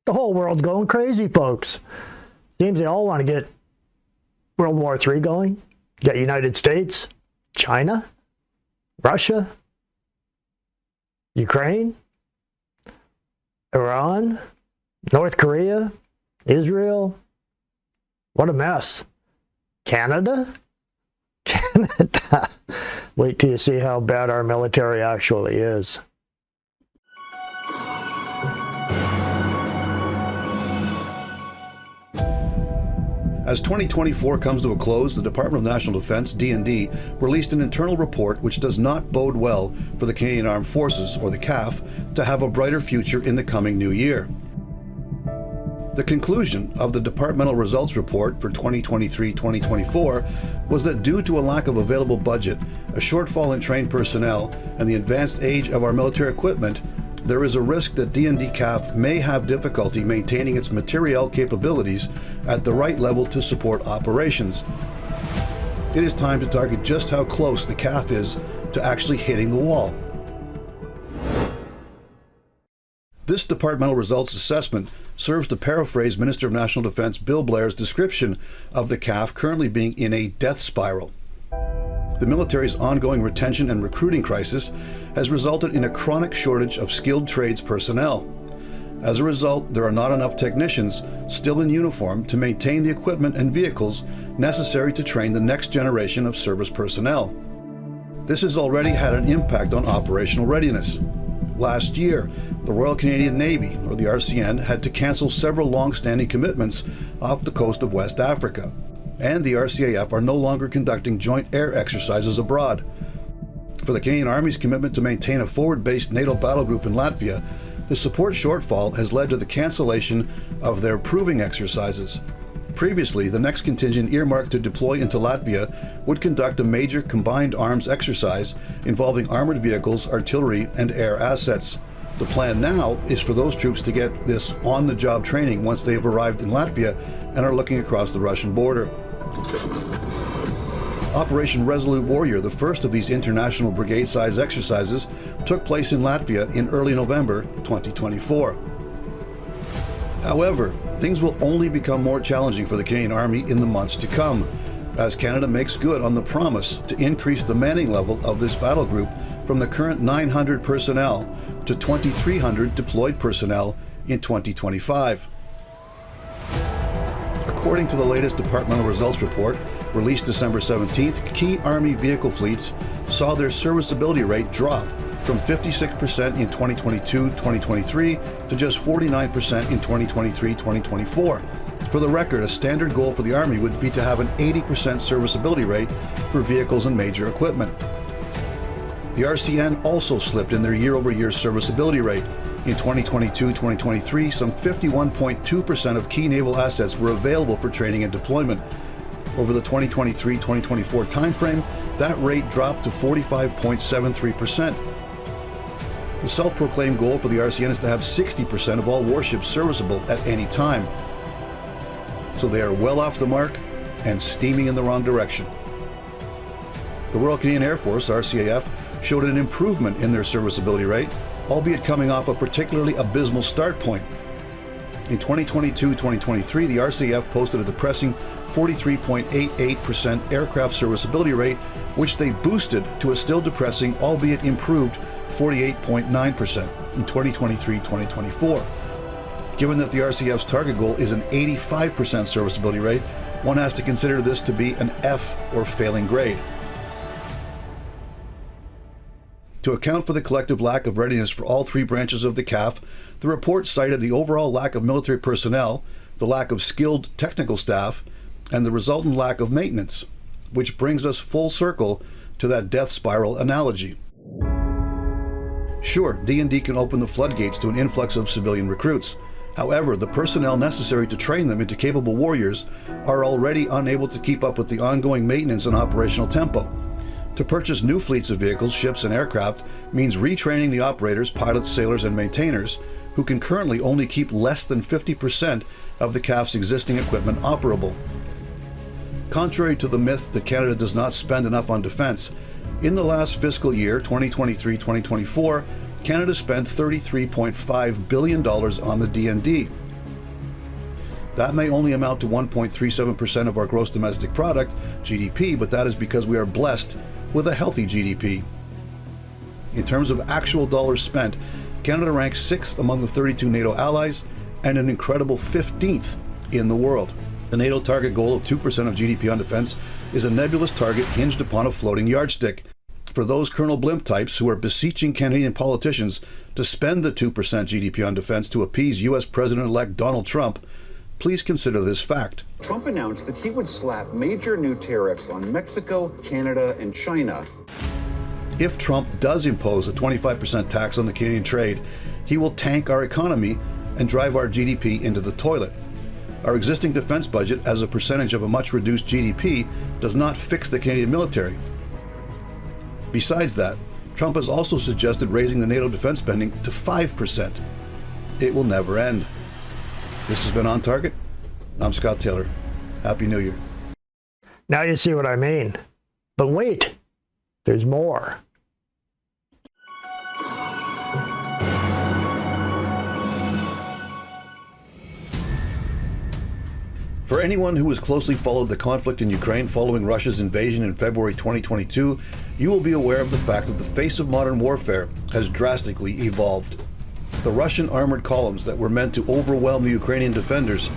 The whole world's going crazy, folks. Seems they all want to get World War III going. You got United States, China, Russia, Ukraine, Iran, North Korea, Israel. What a mess. Canada? Canada. Wait till you see how bad our military actually is. As 2024 comes to a close, the Department of National Defence, D&D, released an internal report which does not bode well for the Canadian Armed Forces, or the CAF, to have a brighter future in the coming new year. The conclusion of the Departmental Results Report for 2023-2024 was that due to a lack of available budget, a shortfall in trained personnel, and the advanced age of our military equipment, there is a risk that D&D CAF may have difficulty maintaining its materiel capabilities at the right level to support operations. It is time to target just how close the CAF is to actually hitting the wall. This departmental results assessment serves to paraphrase Minister of National Defence Bill Blair's description of the CAF currently being in a death spiral. The military's ongoing retention and recruiting crisis has resulted in a chronic shortage of skilled trades personnel. As a result, there are not enough technicians still in uniform to maintain the equipment and vehicles necessary to train the next generation of service personnel. This has already had an impact on operational readiness. Last year, the Royal Canadian Navy, or the RCN, had to cancel several long-standing commitments off the coast of West Africa, and the RCAF are no longer conducting joint air exercises abroad. For the Canadian Army's commitment to maintain a forward-based NATO battle group in Latvia, the support shortfall has led to the cancellation of their proving exercises. Previously, the next contingent earmarked to deploy into Latvia would conduct a major combined arms exercise involving armored vehicles, artillery, and air assets. The plan now is for those troops to get this on-the-job training once they have arrived in Latvia and are looking across the Russian border. Operation Resolute Warrior, the first of these international brigade-size exercises, took place in Latvia in early November 2024. However, things will only become more challenging for the Canadian Army in the months to come, as Canada makes good on the promise to increase the manning level of this battle group from the current 900 personnel to 2,300 deployed personnel in 2025. According to the latest departmental results report, released December 17th, key Army vehicle fleets saw their serviceability rate drop from 56% in 2022-2023 to just 49% in 2023-2024. For the record, a standard goal for the Army would be to have an 80% serviceability rate for vehicles and major equipment. The RCN also slipped in their year-over-year serviceability rate. In 2022-2023, some 51.2% of key naval assets were available for training and deployment. Over the 2023-2024 timeframe, that rate dropped to 45.73%. The self-proclaimed goal for the RCN is to have 60% of all warships serviceable at any time. So they are well off the mark and steaming in the wrong direction. The Royal Canadian Air Force, RCAF, showed an improvement in their serviceability rate, albeit coming off a particularly abysmal start point. In 2022-2023, the RCAF posted a depressing 43.88% aircraft serviceability rate, which they boosted to a still depressing, albeit improved, 48.9% in 2023-2024. Given that the RCAF's target goal is an 85% serviceability rate, one has to consider this to be an F or failing grade. To account for the collective lack of readiness for all three branches of the CAF, the report cited the overall lack of military personnel, the lack of skilled technical staff, and the resultant lack of maintenance, which brings us full circle to that death spiral analogy. Sure, D&D can open the floodgates to an influx of civilian recruits. However, the personnel necessary to train them into capable warriors are already unable to keep up with the ongoing maintenance and operational tempo. To purchase new fleets of vehicles, ships, and aircraft means retraining the operators, pilots, sailors, and maintainers, who can currently only keep less than 50% of the CAF's existing equipment operable. Contrary to the myth that Canada does not spend enough on defense, in the last fiscal year, 2023-2024, Canada spent $33.5 billion on the D&D, That may only amount to 1.37% of our gross domestic product, GDP, but that is because we are blessed with a healthy GDP. In terms of actual dollars spent, Canada ranks 6th among the 32 NATO allies and an incredible 15th in the world. The NATO target goal of 2% of GDP on defense is a nebulous target hinged upon a floating yardstick. For those Colonel Blimp types who are beseeching Canadian politicians to spend the 2% GDP on defense to appease U.S. President-elect Donald Trump, please consider this fact. Trump announced that he would slap major new tariffs on Mexico, Canada, and China. If Trump does impose a 25% tax on the Canadian trade, he will tank our economy and drive our GDP into the toilet. Our existing defense budget as a percentage of a much reduced GDP does not fix the Canadian military. Besides that, Trump has also suggested raising the NATO defense spending to 5%. It will never end. This has been On Target. I'm Scott Taylor. Happy New Year. Now you see what I mean. But wait, there's more. For anyone who has closely followed the conflict in Ukraine following Russia's invasion in February 2022, you will be aware of the fact that the face of modern warfare has drastically evolved. The Russian armored columns that were meant to overwhelm the Ukrainian defenders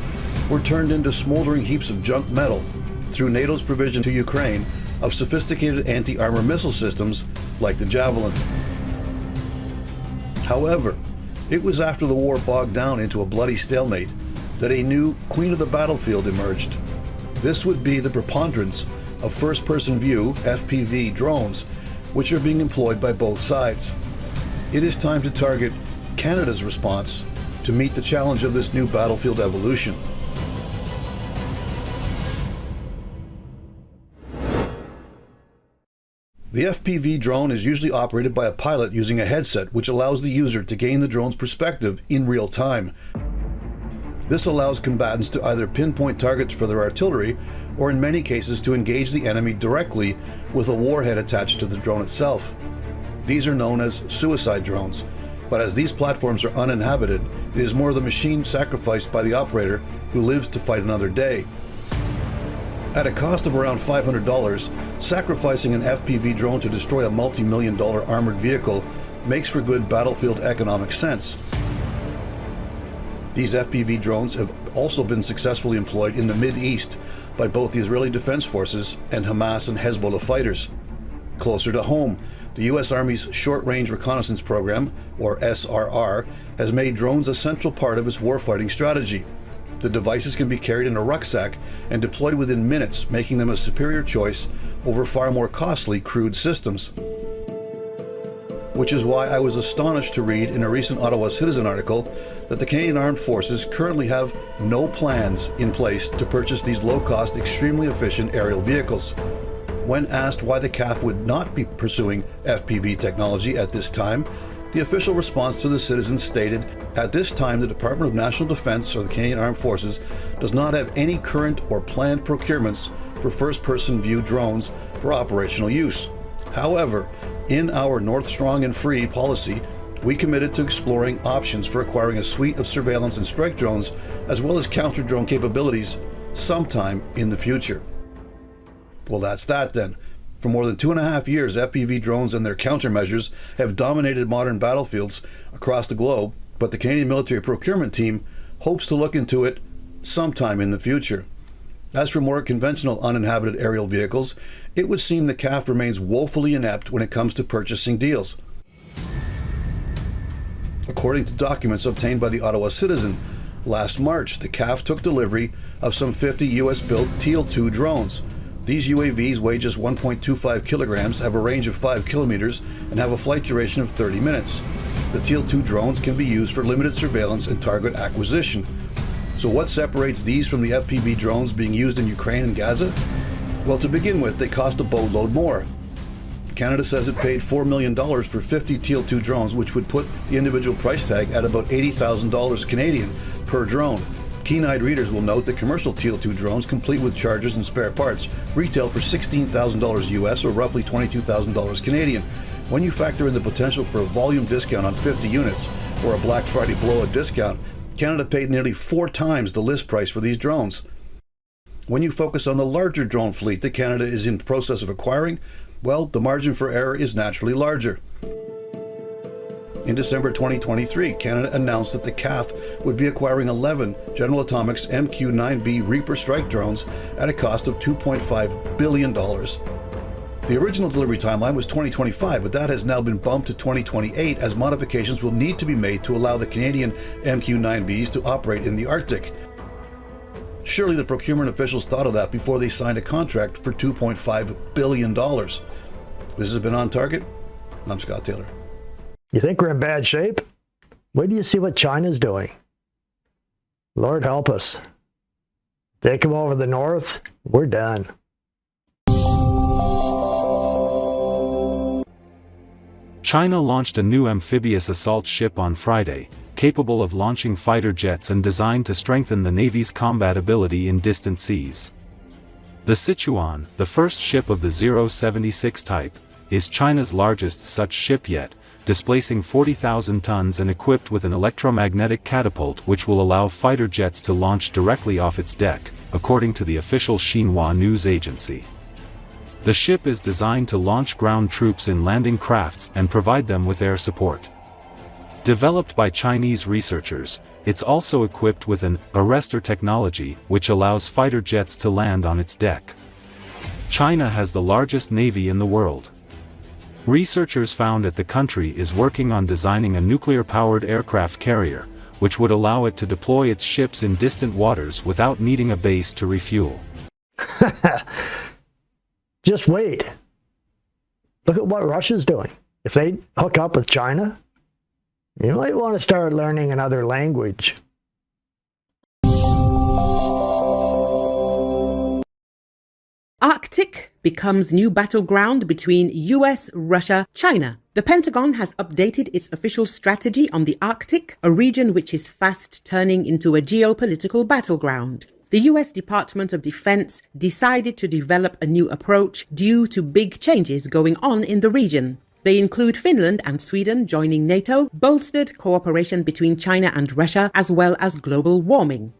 were turned into smoldering heaps of junk metal through NATO's provision to Ukraine of sophisticated anti-armor missile systems like the Javelin. However, it was after the war bogged down into a bloody stalemate that a new queen of the battlefield emerged. This would be the preponderance of first-person view FPV drones, which are being employed by both sides. It is time to target Canada's response to meet the challenge of this new battlefield evolution. The FPV drone is usually operated by a pilot using a headset, which allows the user to gain the drone's perspective in real time. This allows combatants to either pinpoint targets for their artillery, or in many cases to engage the enemy directly with a warhead attached to the drone itself. These are known as suicide drones, but as these platforms are uninhabited, it is more the machine sacrificed by the operator who lives to fight another day. At a cost of around $500, sacrificing an FPV drone to destroy a multi-million-dollar armored vehicle makes for good battlefield economic sense. These FPV drones have also been successfully employed in the Mid-East by both the Israeli Defense Forces and Hamas and Hezbollah fighters. Closer to home, the U.S. Army's Short Range Reconnaissance Program, or SRR, has made drones a central part of its warfighting strategy. The devices can be carried in a rucksack and deployed within minutes, making them a superior choice over far more costly crewed systems. Which is why I was astonished to read in a recent Ottawa Citizen article that the Canadian Armed Forces currently have no plans in place to purchase these low-cost, extremely efficient aerial vehicles. When asked why the CAF would not be pursuing FPV technology at this time, the official response to the Citizen stated, "At this time, the Department of National Defence, or the Canadian Armed Forces, does not have any current or planned procurements for first-person view drones for operational use. However, in our North Strong and Free policy, we committed to exploring options for acquiring a suite of surveillance and strike drones, as well as counter-drone capabilities, sometime in the future." Well, that's that then. For more than 2.5 years, FPV drones and their countermeasures have dominated modern battlefields across the globe, but the Canadian Military Procurement Team hopes to look into it sometime in the future. As for more conventional uninhabited aerial vehicles, it would seem the CAF remains woefully inept when it comes to purchasing deals. According to documents obtained by the Ottawa Citizen, last March, the CAF took delivery of some 50 US-built Teal 2 drones. These UAVs weigh just 1.25 kilograms, have a range of 5 kilometers, and have a flight duration of 30 minutes. The Teal 2 drones can be used for limited surveillance and target acquisition. So what separates these from the FPV drones being used in Ukraine and Gaza? Well, to begin with, they cost a boatload more. Canada says it paid $4 million for 50 Teal 2 drones, which would put the individual price tag at about $80,000 Canadian per drone. Keen-eyed readers will note that commercial Teal 2 drones, complete with chargers and spare parts, retail for $16,000 US, or roughly $22,000 Canadian. When you factor in the potential for a volume discount on 50 units, or a Black Friday blowout discount, Canada paid nearly 4 times the list price for these drones. When you focus on the larger drone fleet that Canada is in the process of acquiring, well, the margin for error is naturally larger. In December 2023, Canada announced that the CAF would be acquiring 11 General Atomics MQ-9B Reaper strike drones at a cost of $2.5 billion. The original delivery timeline was 2025, but that has now been bumped to 2028 as modifications will need to be made to allow the Canadian MQ-9Bs to operate in the Arctic. Surely the procurement officials thought of that before they signed a contract for $2.5 billion. This has been On Target. I'm Scott Taylor. You think we're in bad shape? Wait till you see what China's doing. Lord help us. They come over the north, we're done. China launched a new amphibious assault ship on Friday, capable of launching fighter jets and designed to strengthen the Navy's combat ability in distant seas. The Sichuan, the first ship of the 076 type, is China's largest such ship yet, displacing 40,000 tons and equipped with an electromagnetic catapult which will allow fighter jets to launch directly off its deck, according to the official Xinhua news agency. The ship is designed to launch ground troops in landing crafts and provide them with air support. Developed by Chinese researchers, it's also equipped with an arrestor technology which allows fighter jets to land on its deck. China has the largest navy in the world. Researchers found that the country is working on designing a nuclear-powered aircraft carrier, which would allow it to deploy its ships in distant waters without needing a base to refuel. Just wait. Look at what Russia's doing. If they hook up with China, you might want to start learning another language. Arctic becomes new battleground between US, Russia, China. The Pentagon has updated its official strategy on the Arctic, a region which is fast turning into a geopolitical battleground. The US Department of Defense decided to develop a new approach due to big changes going on in the region. They include Finland and Sweden joining NATO, bolstered cooperation between China and Russia, as well as global warming.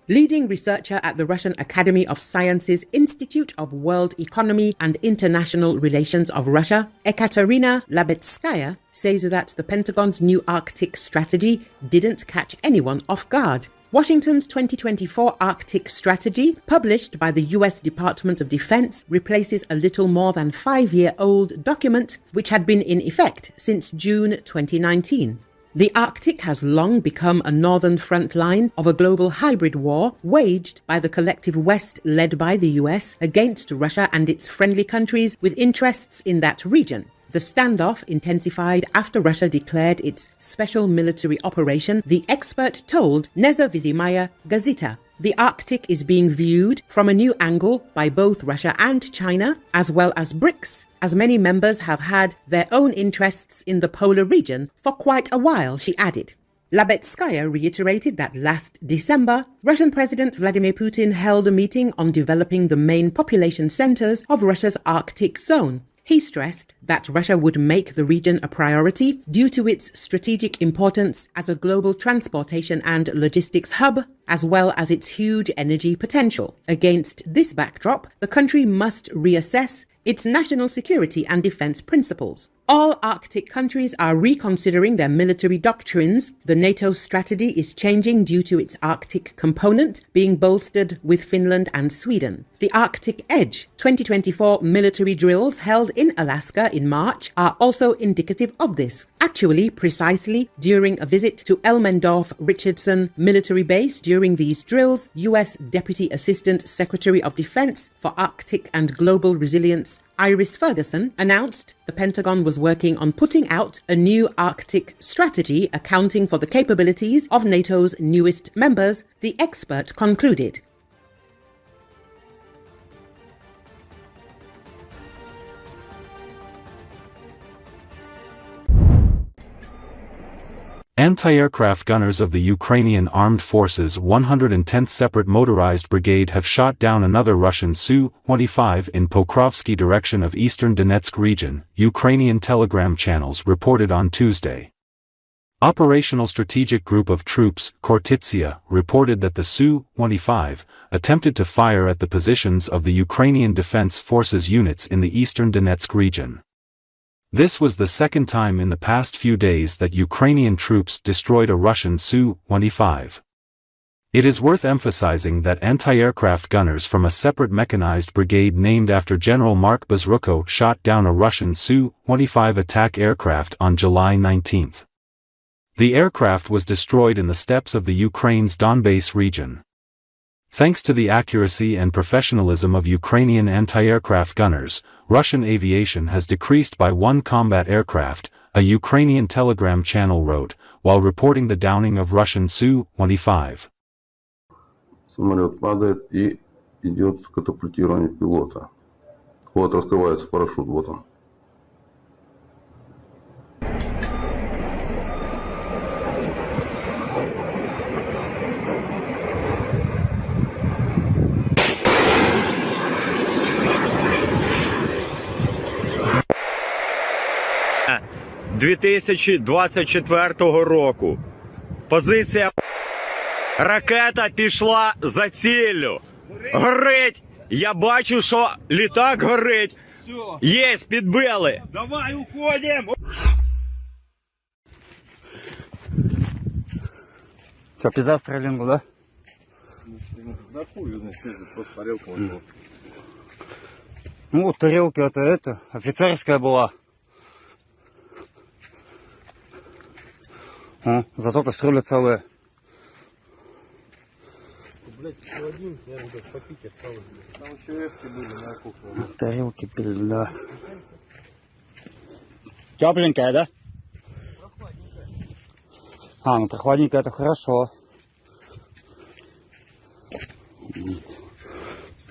Leading researcher at the Russian Academy of Sciences Institute of World Economy and International Relations of Russia, Ekaterina Labetskaya, says that the Pentagon's new Arctic strategy didn't catch anyone off guard. Washington's 2024 Arctic strategy, published by the US Department of Defense, replaces a little more than 5-year-old document which had been in effect since June 2019. The Arctic has long become a northern front line of a global hybrid war waged by the collective West led by the US against Russia and its friendly countries with interests in that region. The standoff intensified after Russia declared its special military operation, the expert told Nezavisimaya Gazeta. The Arctic is being viewed from a new angle by both Russia and China, as well as BRICS, as many members have had their own interests in the polar region for quite a while, she added. Labetskaya reiterated that last December, Russian President Vladimir Putin held a meeting on developing the main population centers of Russia's Arctic zone. He stressed that Russia would make the region a priority due to its strategic importance as a global transportation and logistics hub, as well as its huge energy potential. Against this backdrop, the country must reassess its national security and defense principles. All Arctic countries are reconsidering their military doctrines. The NATO strategy is changing due to its Arctic component being bolstered with Finland and Sweden. The Arctic Edge 2024 military drills held in Alaska in March are also indicative of this. Actually, precisely during a visit to Elmendorf-Richardson military base during these drills, U.S. Deputy Assistant Secretary of Defense for Arctic and Global Resilience Iris Ferguson announced the Pentagon was working on putting out a new Arctic strategy accounting for the capabilities of NATO's newest members, the expert concluded. Anti-aircraft gunners of the Ukrainian Armed Forces 110th Separate Motorized Brigade have shot down another Russian Su-25 in Pokrovsky direction of eastern Donetsk region, Ukrainian telegram channels reported on Tuesday. Operational Strategic Group of Troops, Kortitsia, reported that the Su-25 attempted to fire at the positions of the Ukrainian Defense Forces units in the eastern Donetsk region. This was the second time in the past few days that Ukrainian troops destroyed a Russian Su-25. It is worth emphasizing that anti-aircraft gunners from a separate mechanized brigade named after General Mark Bazruko shot down a Russian Su-25 attack aircraft on July 19. The aircraft was destroyed in the steppes of the Ukraine's Donbass region. Thanks to the accuracy and professionalism of Ukrainian anti-aircraft gunners, Russian aviation has decreased by one combat aircraft, a Ukrainian telegram channel wrote, while reporting the downing of Russian Su-25. Самолет падает и идет катапультирование пилота. Вот раскрывается парашют, вот он. – 2024 року. Позиція. Ракета пішла за ціллю. Горить. Я бачу, що літак горить. Є, підбили. Давай, уходимо. Что, пизда стрелингу, да? Да хуй, просто тарелка возьму. Ну вот тарелка это офицерская была. Зато кастрюля целая. Блять, холодильник, наверное, даже попить осталось. Там еще эфки были на кухне. Тарелки пизда. Тепленькая, да? Прохладненькая. Ну прохладненькая это хорошо.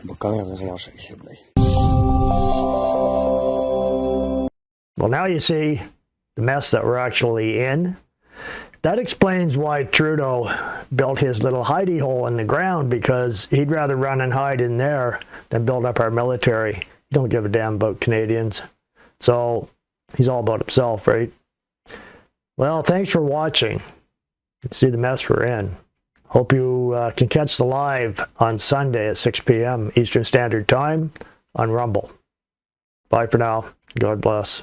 Бока разлашайся, блядь. Well, now you see the mess that we're actually in. That explains why Trudeau built his little hidey hole in the ground, because he'd rather run and hide in there than build up our military. He don't give a damn about Canadians. So he's all about himself, right? Well, thanks for watching. See the mess we're in. Hope you can catch the live on Sunday at 6 p.m. Eastern Standard Time on Rumble. Bye for now. God bless.